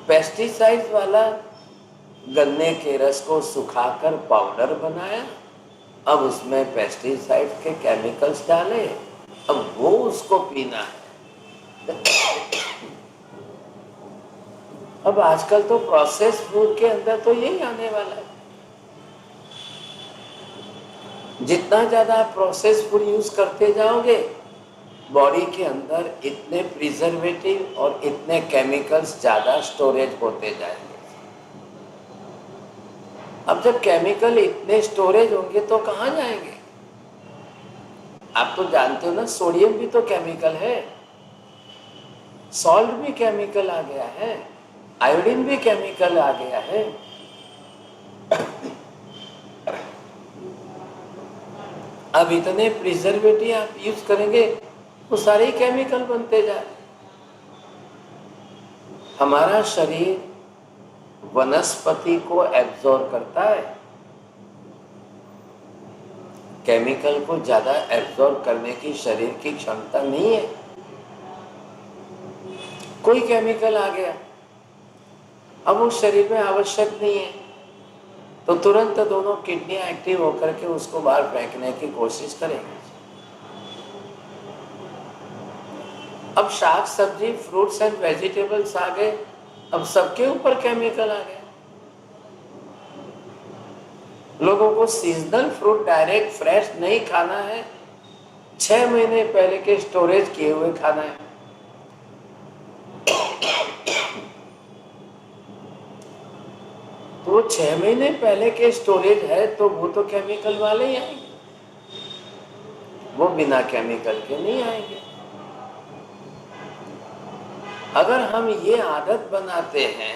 पेस्टिसाइड वाला गन्ने के रस को सुखाकर पाउडर बनाया, अब उसमें पेस्टिसाइड के केमिकल्स डाले, अब वो उसको पीना है। अब आजकल तो प्रोसेस फूड के अंदर तो यही आने वाला है। जितना ज्यादा आप प्रोसेस फूड यूज करते जाओगे, बॉडी के अंदर इतने प्रिजर्वेटिव और इतने केमिकल्स ज्यादा स्टोरेज होते जाएंगे। अब जब केमिकल इतने स्टोरेज होंगे तो कहाँ जाएंगे? आप तो जानते हो ना, सोडियम भी तो केमिकल है, सॉल्ट भी केमिकल आ गया है, आयोडीन भी केमिकल आ गया है। अब इतने प्रिजर्वेटिव आप यूज करेंगे वो सारे ही केमिकल बनते जा रहे। हमारा शरीर वनस्पति को एब्जॉर्ब करता है, केमिकल को ज्यादा एब्जॉर्ब करने की शरीर की क्षमता नहीं है। कोई केमिकल आ गया, अब वो शरीर में आवश्यक नहीं है, तो तुरंत दोनों किडनियां एक्टिव होकर के उसको बाहर फेंकने की कोशिश करेंगे। अब शाक सब्जी, फ्रूट्स एंड वेजिटेबल्स आ गए, अब सबके ऊपर केमिकल आ गया। लोगों को सीजनल फ्रूट डायरेक्ट फ्रेश नहीं खाना है, 6 महीने पहले के स्टोरेज किए हुए खाना है। तो 6 महीने पहले के स्टोरेज है तो वो तो केमिकल वाले ही आएंगे, वो बिना केमिकल के नहीं आएंगे। अगर हम ये आदत बनाते हैं,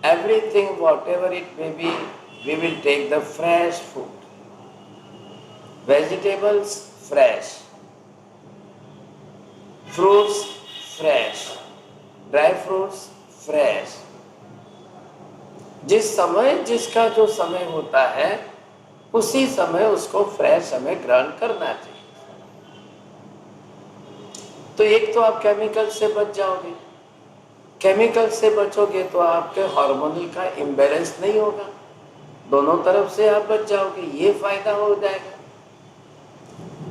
everything whatever it may be, we will take the fresh food, vegetables fresh, fruits fresh, dry fruits fresh। जिस समय जिसका जो समय होता है उसी समय उसको फ्रेश हमें ग्रहण करना चाहिए। तो एक तो आप केमिकल से बच जाओगे, केमिकल से बचोगे तो आपके हार्मोनल का इम्बैलेंस नहीं होगा, दोनों तरफ से आप बच जाओगे, ये फायदा हो जाएगा।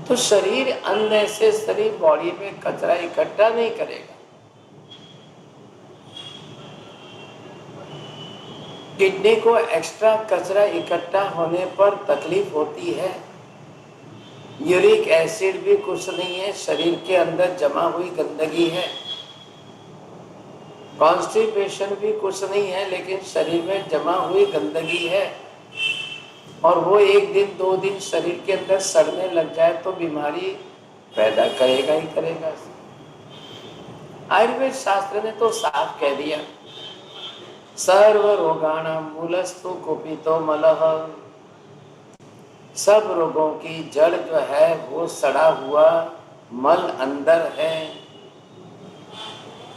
तो शरीर अननेसेसरी बॉडी में कचरा इकट्ठा नहीं करेगा। किडनी को एक्स्ट्रा कचरा इकट्ठा होने पर तकलीफ होती है। यूरिक एसिड भी कुछ नहीं है, शरीर के अंदर जमा हुई गंदगी है। कॉन्स्टिपेशन भी कुछ नहीं है, लेकिन शरीर में जमा हुई गंदगी है, और वो 1 दिन 2 दिन शरीर के अंदर सड़ने लग जाए तो बीमारी पैदा करेगा ही करेगा। आयुर्वेद शास्त्र ने तो साफ कह दिया, सर्व रोगाणां मूलस्तु कुपितो मलः। सब रोगों की जड़ जो है वो सड़ा हुआ मल अंदर है।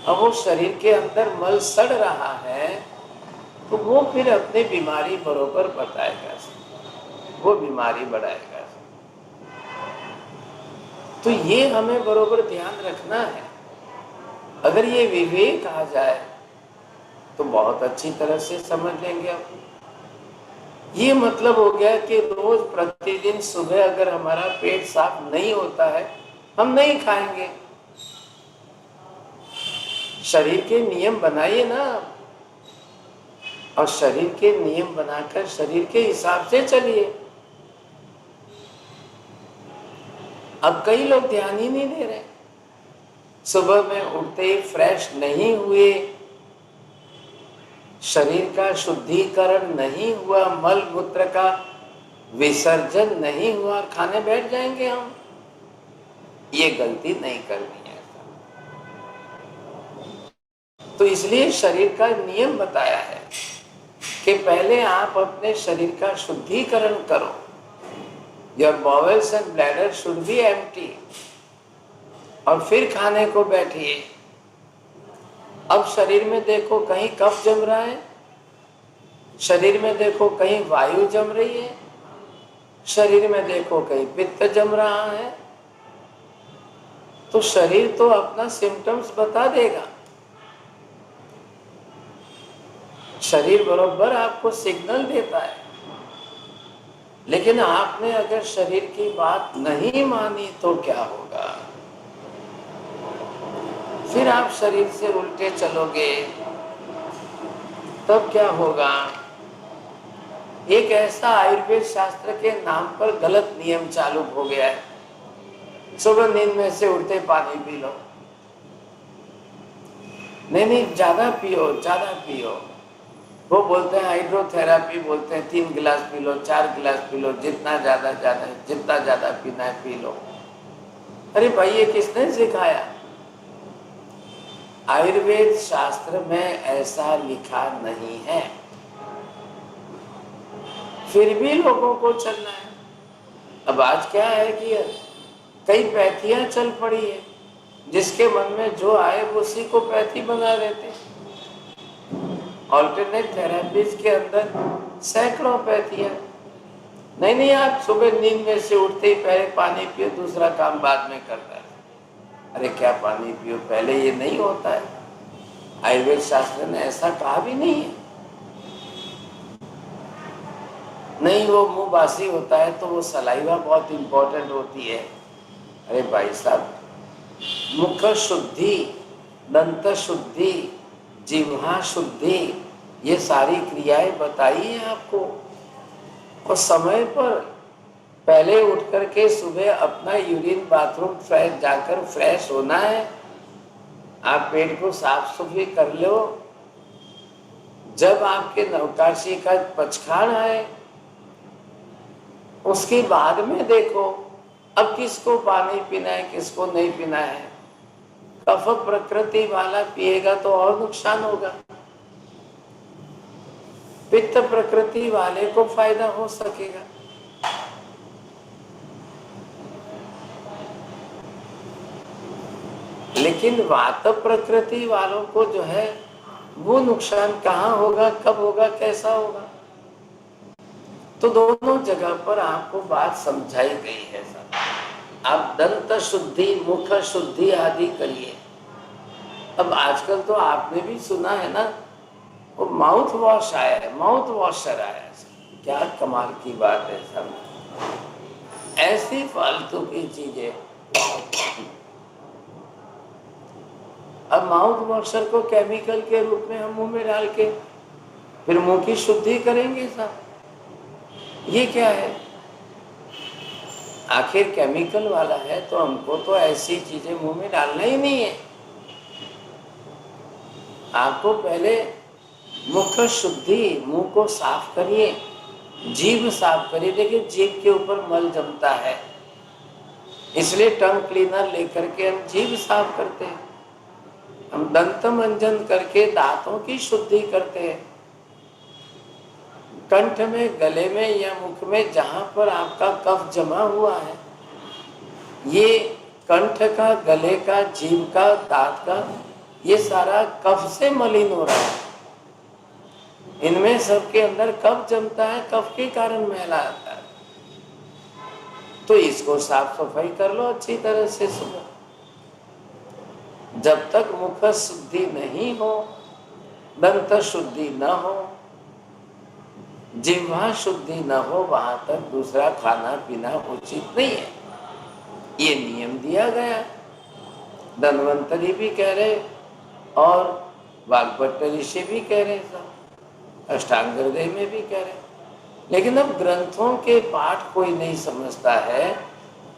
अब वो शरीर के अंदर मल सड़ रहा है तो वो फिर अपनी बीमारी बरोबर बताएगा, वो बीमारी बढ़ाएगा। तो ये हमें बरोबर ध्यान रखना है। अगर ये विवेक आ जाए तो बहुत अच्छी तरह से समझ लेंगे आप। ये मतलब हो गया कि रोज प्रतिदिन सुबह अगर हमारा पेट साफ नहीं होता है, हम नहीं खाएंगे। शरीर के नियम बनाइए ना, और शरीर के नियम बनाकर शरीर के हिसाब से चलिए। अब कई लोग ध्यान ही नहीं दे रहे, सुबह में उठते ही फ्रेश नहीं हुए, शरीर का शुद्धिकरण नहीं हुआ, मल मूत्र का विसर्जन नहीं हुआ, खाने बैठ जाएंगे हम। ये गलती नहीं करनी है। तो इसलिए शरीर का नियम बताया है कि पहले आप अपने शरीर का शुद्धिकरण करो। Your bowels and bladder should be empty, और फिर खाने को बैठिए। अब शरीर में देखो कहीं कफ जम रहा है, शरीर में देखो कहीं वायु जम रही है, शरीर में देखो कहीं पित्त जम रहा है। तो शरीर तो अपना सिम्टम्स बता देगा, शरीर बरोबर आपको सिग्नल देता है। लेकिन आपने अगर शरीर की बात नहीं मानी तो क्या होगा? फिर आप शरीर से उल्टे चलोगे, तब क्या होगा, एक ऐसा आयुर्वेद शास्त्र के नाम पर गलत नियम चालू हो गया है, सुबह नींद में से उठते पानी पी लो, नहीं ज्यादा पियो ज्यादा पियो। वो बोलते हैं हाइड्रोथेरापी, बोलते हैं 3 गिलास पी लो, 4 गिलास पी लो, जितना ज्यादा पीना है पी लो। अरे भाई ये किसने सिखाया? आयुर्वेद शास्त्र में ऐसा लिखा नहीं है, फिर भी लोगों को चलना है। अब आज क्या है कि कई पैथियां चल पड़ी है, जिसके मन में जो आए उसी को पैथी बना देते। ऑल्टरनेट थेरेपीज के अंदर सैकड़ों पैथियां। नहीं आप सुबह नींद में से उठते ही पहले पानी पियो, दूसरा काम बाद में करना है। अरे क्या पानी पियो, पहले ये नहीं होता है? आयुर्वेद शास्त्र ने ऐसा कहा भी नहीं है। नहीं वो मुंह बासी होता है तो वो सलाइवा बहुत इंपॉर्टेंट होती है। अरे भाई साहब, मुख शुद्धि, दंत शुद्धि, जिह्वा शुद्धि, ये सारी क्रियाएं बताई हैं आपको। और समय पर पहले उठ करके सुबह अपना यूरिन बाथरूम जाकर फ्रेश होना है। आप पेट को साफ सुथरी कर लो। जब आपके नवकाशी का पचखाड़ आए उसके बाद में देखो अब किसको पानी पीना है किसको नहीं पीना है। कफ प्रकृति वाला पिएगा तो और नुकसान होगा, पित्त प्रकृति वाले को फायदा हो सकेगा। लेकिन वात प्रकृति वालों को जो है वो नुकसान कहाँ होगा, कब होगा, कैसा होगा। तो दोनों जगह पर आपको बात समझाई गई है सर। आप दंत शुद्धि, मुख शुद्धि आदि करिए। अब आजकल तो आपने भी सुना है ना, वो माउथ वॉश आया है, माउथ वॉशर आया है। क्या कमाल की बात है सब, ऐसी फालतू की चीजें। अब माउथ वॉशर को केमिकल के रूप में हम मुंह में डाल के फिर मुंह की शुद्धि करेंगे साहब, ये क्या है? आखिर केमिकल वाला है तो हमको तो ऐसी चीजें मुंह में डालना ही नहीं है। आपको पहले मुख शुद्धि, मुंह को साफ करिए, जीभ साफ करिए। देखिए जीभ के ऊपर मल जमता है, इसलिए टंग क्लीनर लेकर के हम जीभ साफ करते हैं। हम दंत मंजन करके दांतों की शुद्धि करते हैं। कंठ में, गले में या मुख में जहां पर आपका कफ जमा हुआ है, ये कंठ का, गले का, जीभ का, दांत का, ये सारा कफ से मलिन हो रहा है। इनमें सबके अंदर कफ जमता है, कफ के कारण मैला आता है। तो इसको साफ सफाई कर लो अच्छी तरह से सुबह। जब तक मुख शुद्धि नहीं हो, दंत शुद्धि न हो, जिह्वा शुद्धि न हो, वहां तक दूसरा खाना पीना उचित नहीं है। ये नियम दिया गया। धन्वंतरी भी कह रहे और वाग्भट ऋषि भी कह रहे, सब अष्टांग हृदय में भी कह रहे। लेकिन अब ग्रंथों के पाठ कोई नहीं समझता है,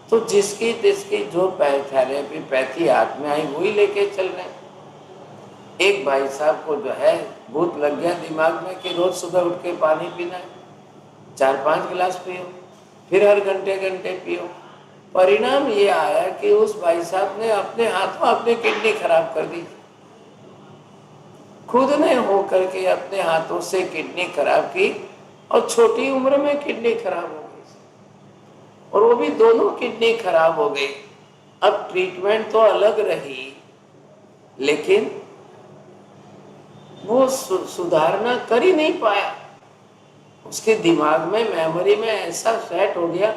तो जिसकी जिसकी जो थेरेपी पैथी हाथ में आई वही लेके चल रहे। एक भाई साहब को जो है भूत लग गया दिमाग में कि रोज सुबह उठ के पानी पीना है, 4-5 गिलास पियो, फिर हर घंटे घंटे पियो। परिणाम ये आया कि उस भाई साहब ने अपने हाथों अपनी किडनी खराब कर दी। खुद ने होकर के अपने हाथों से किडनी खराब की और छोटी उम्र में किडनी खराब हो गई, और वो भी दोनों किडनी खराब हो गई। अब ट्रीटमेंट तो अलग रही, लेकिन वो सुधारना कर ही नहीं पाया। उसके दिमाग में, मेमोरी में ऐसा सेट हो गया,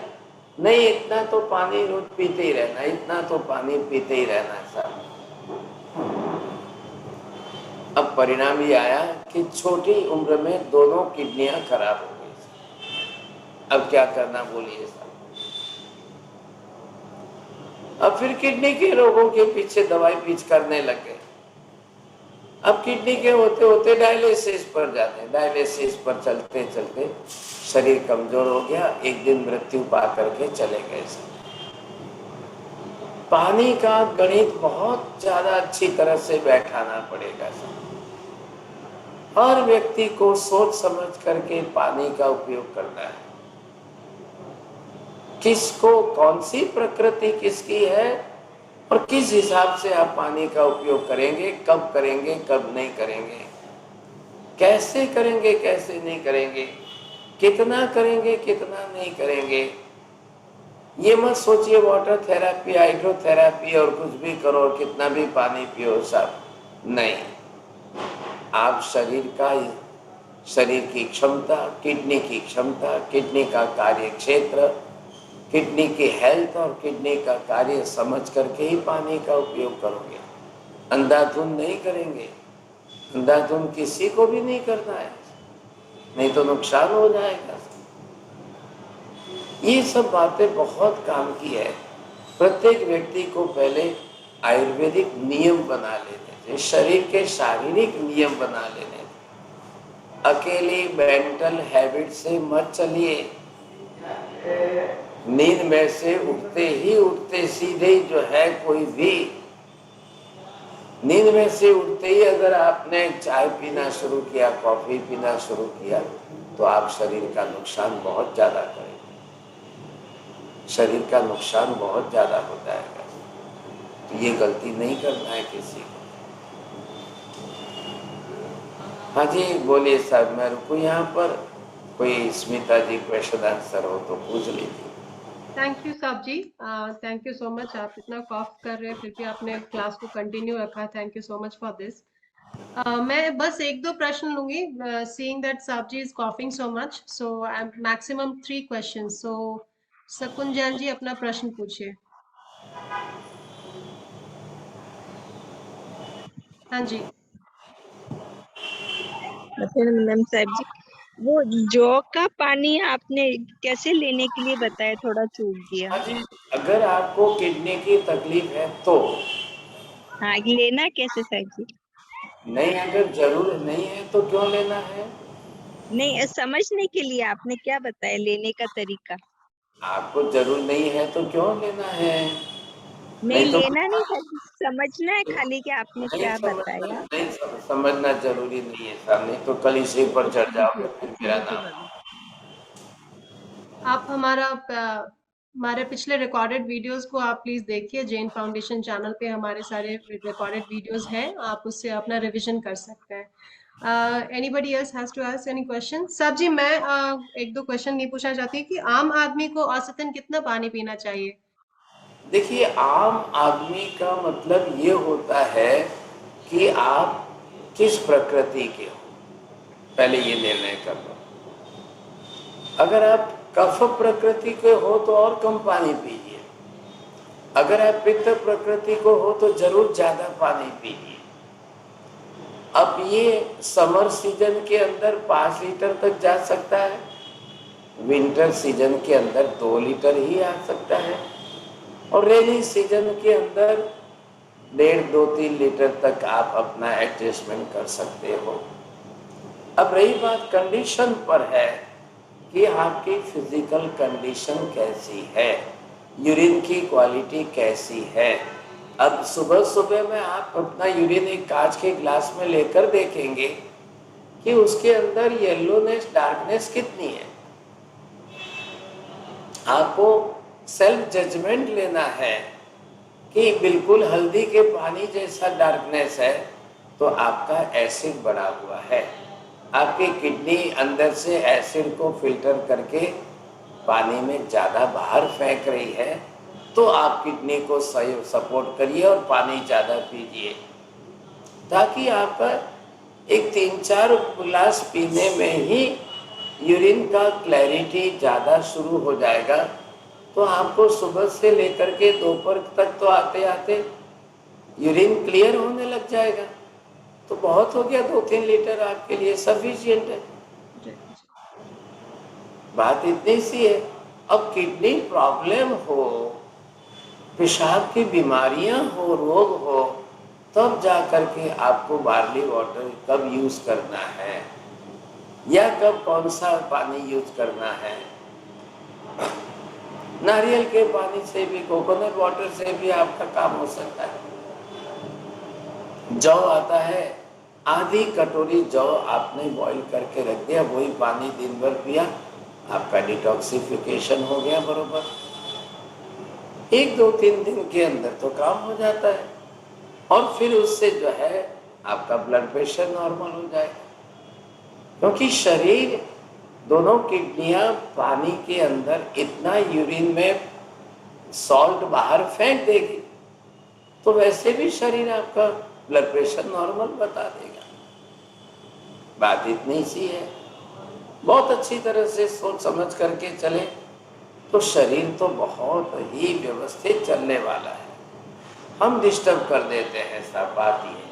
नहीं इतना तो पानी रोज पीते ही रहना, इतना तो पानी पीते ही रहना साहब। अब परिणाम ये आया कि छोटी उम्र में दोनों किडनियां खराब हो गई। अब क्या करना बोलिए साहब। अब फिर किडनी के रोगों के पीछे दवाई पीछ करने लगे। अब किडनी के होते होते डायलिसिस पर जाते हैं, डायलिसिस पर चलते चलते शरीर कमजोर हो गया, एक दिन मृत्यु पा करके चले गए सब। पानी का गणित बहुत ज्यादा अच्छी तरह से बैठाना पड़ेगा सब। हर व्यक्ति को सोच समझ करके पानी का उपयोग करना है। किसको कौन सी प्रकृति किसकी है और किस हिसाब से आप पानी का उपयोग करेंगे, कब करेंगे, कब नहीं करेंगे, कैसे करेंगे, कैसे नहीं करेंगे, कितना करेंगे, कितना नहीं करेंगे। ये मत सोचिए वाटर थेरेपी, हाइड्रोथेरेपी और कुछ भी करो और कितना भी पानी पियो सब नहीं। आप शरीर की क्षमता, किडनी की क्षमता, किडनी का कार्य क्षेत्र, किडनी की हेल्थ और किडनी का कार्य समझ करके ही पानी का उपयोग करोगे। अंधाधुंध नहीं करेंगे। अंधाधुंध किसी को भी नहीं करना है, नहीं तो नुकसान हो जाएगा। ये सब बातें बहुत काम की है। प्रत्येक व्यक्ति को पहले आयुर्वेदिक नियम बना लेने थे, शरीर के शारीरिक नियम बना लेने थे। अकेली मेंटल हैबिट से मत चलिए। नींद में से उठते सीधे जो है कोई भी नींद में से उठते ही अगर आपने चाय पीना शुरू किया, कॉफी पीना शुरू किया, तो आप शरीर का नुकसान बहुत ज्यादा करेंगे। शरीर का नुकसान बहुत ज्यादा हो जाएगा। तो ये गलती नहीं करना है किसी को। हाँ जी बोलिए साहब, मैं रुकूं यहाँ पर? कोई स्मिता जी क्वेश्चन आंसर हो तो पूछ लीजिए। थैंक यू साहब जी, थैंक यू सो मच। आप इतना कॉफ कर रहे हैं फिर भी आपने क्लास को कंटिन्यू रखा, thank you so much for this. मैं बस एक दो प्रश्न लूंगी, सीइंग दैट साहब ji is coughing so much, so I maximum 3 questions. So Shakun Jain जी अपना प्रश्न पूछिए। हाँ जी। मैम साहब जी, वो जौ का पानी आपने कैसे लेने के लिए बताया, थोड़ा चूक गया। हाँ जी, अगर आपको किडनी की तकलीफ है तो हाँ, लेना कैसे साहब जी? नहीं, अगर जरूर नहीं है तो क्यों लेना है? नहीं, समझने के लिए आपने क्या बताया लेने का तरीका। आपको जरूर नहीं है तो क्यों लेना है? नहीं तो लेना नहीं था, समझना है खाली कि आपने क्या बताया। समझना जरूरी नहीं है साहब, नहीं तो कल इसी पर चढ़ जाओगे फिर मेरा नाम। आप हमारे पिछले रिकॉर्डेड वीडियोस को आप प्लीज देखिए। जैन फाउंडेशन चैनल पे हमारे सारे रिकॉर्डेड वीडियोस हैं, आप उससे अपना रिवीजन कर सकते हैं। Anybody else has to ask any question? Sir ji मैं एक दो क्वेश्चन नहीं पूछना चाहती कि आम आदमी को औसतन कितना पानी पीना चाहिए? देखिए, आम आदमी का मतलब ये होता है कि आप किस प्रकृति के हो, पहले ये निर्णय कर लो। अगर आप कफ प्रकृति के हो तो और कम पानी पीजिए। अगर आप पित्त प्रकृति को हो तो जरूर ज्यादा पानी पीजिए। अब ये समर सीजन के अंदर 5 लीटर तक जा सकता है, विंटर सीजन के अंदर 2 लीटर ही आ सकता है, और रेनी सीजन के अंदर 1.5-2-3 लीटर तक आप अपना एडजस्टमेंट कर सकते हो। अब रही बात कंडीशन पर है कि आपकी फिजिकल कंडीशन कैसी है, यूरिन की क्वालिटी कैसी है। अब सुबह सुबह में आप अपना यूरिन एक कांच के ग्लास में लेकर देखेंगे कि उसके अंदर येलोनेस, डार्कनेस कितनी है। आपको सेल्फ जजमेंट लेना है कि बिल्कुल हल्दी के पानी जैसा डार्कनेस है तो आपका एसिड बढ़ा हुआ है। आपकी किडनी अंदर से एसिड को फिल्टर करके पानी में ज़्यादा बाहर फेंक रही है, तो आप किडनी को सपोर्ट करिए और पानी ज़्यादा पीजिए, ताकि आपका एक 3-4 गिलास पीने में ही यूरिन का क्लैरिटी ज़्यादा शुरू हो जाएगा। तो आपको सुबह से लेकर के दोपहर तक तो आते आते यूरिन क्लियर होने लग जाएगा। तो बहुत हो गया, 2-3 लीटर आपके लिए सफिशिएंट है। बात इतनी सी है। अब किडनी प्रॉब्लम हो, पेशाब की बीमारियां हो, रोग हो, तब जा करके आपको बार्ली वाटर कब यूज करना है या कब कौन सा पानी यूज करना है। नारियल के पानी से भी, कोकोनट वाटर से भी आपका काम हो सकता है। जौ आता है, आधी कटोरी जौ आपने बॉईल करके रख दिया, वही पानी दिन भर पिया, आपका डिटॉक्सिफिकेशन हो गया बरोबर। 1-2-3 दिन के अंदर तो काम हो जाता है और फिर उससे जो है आपका ब्लड प्रेशर नॉर्मल हो जाएगा, क्योंकि शरीर, दोनों किडनियां पानी के अंदर इतना यूरिन में सॉल्ट बाहर फेंक देगी, तो वैसे भी शरीर आपका ब्लड प्रेशर नॉर्मल बता देगा। बात इतनी सी है, बहुत अच्छी तरह से सोच समझ करके चले तो शरीर तो बहुत ही व्यवस्थित चलने वाला है। हम डिस्टर्ब कर देते हैं, सब बात ये है।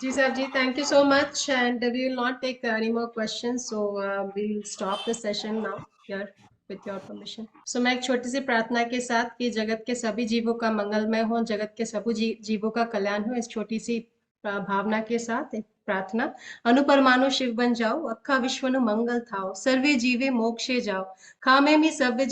जी sir ji, thank you so much and we will not take any more questions, so we will stop the session now here with your permission. So मैं एक छोटी सी प्रार्थना के साथ कि जगत के सभी जीवों का मंगलमय हो, जगत के सभी जीवों का कल्याण हो, इस छोटी सी भावना के साथ एक प्रार्थना। अनुपरमाणु शिव बन जाओ, अक्खा विश्वनु मंगल थाओ, सर्वे जीवे मोक्षे जाओ, खामे मी सव्य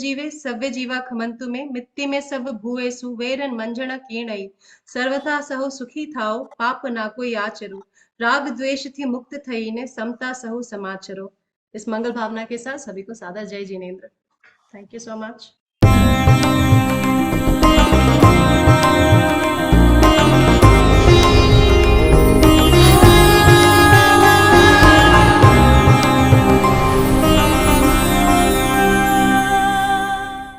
जीवा खमंतु में, मित्ति में सब भूएसु, वेरन मंजन कीणई, सर्वथा सहो सुखी थाओ, पाप ना कोई आचरो, राग द्वेष थी मुक्त थईने, समता सहो समाचरो। इस मंगल भावना के साथ सभी को सादर जय Jinendra. Thank you so much.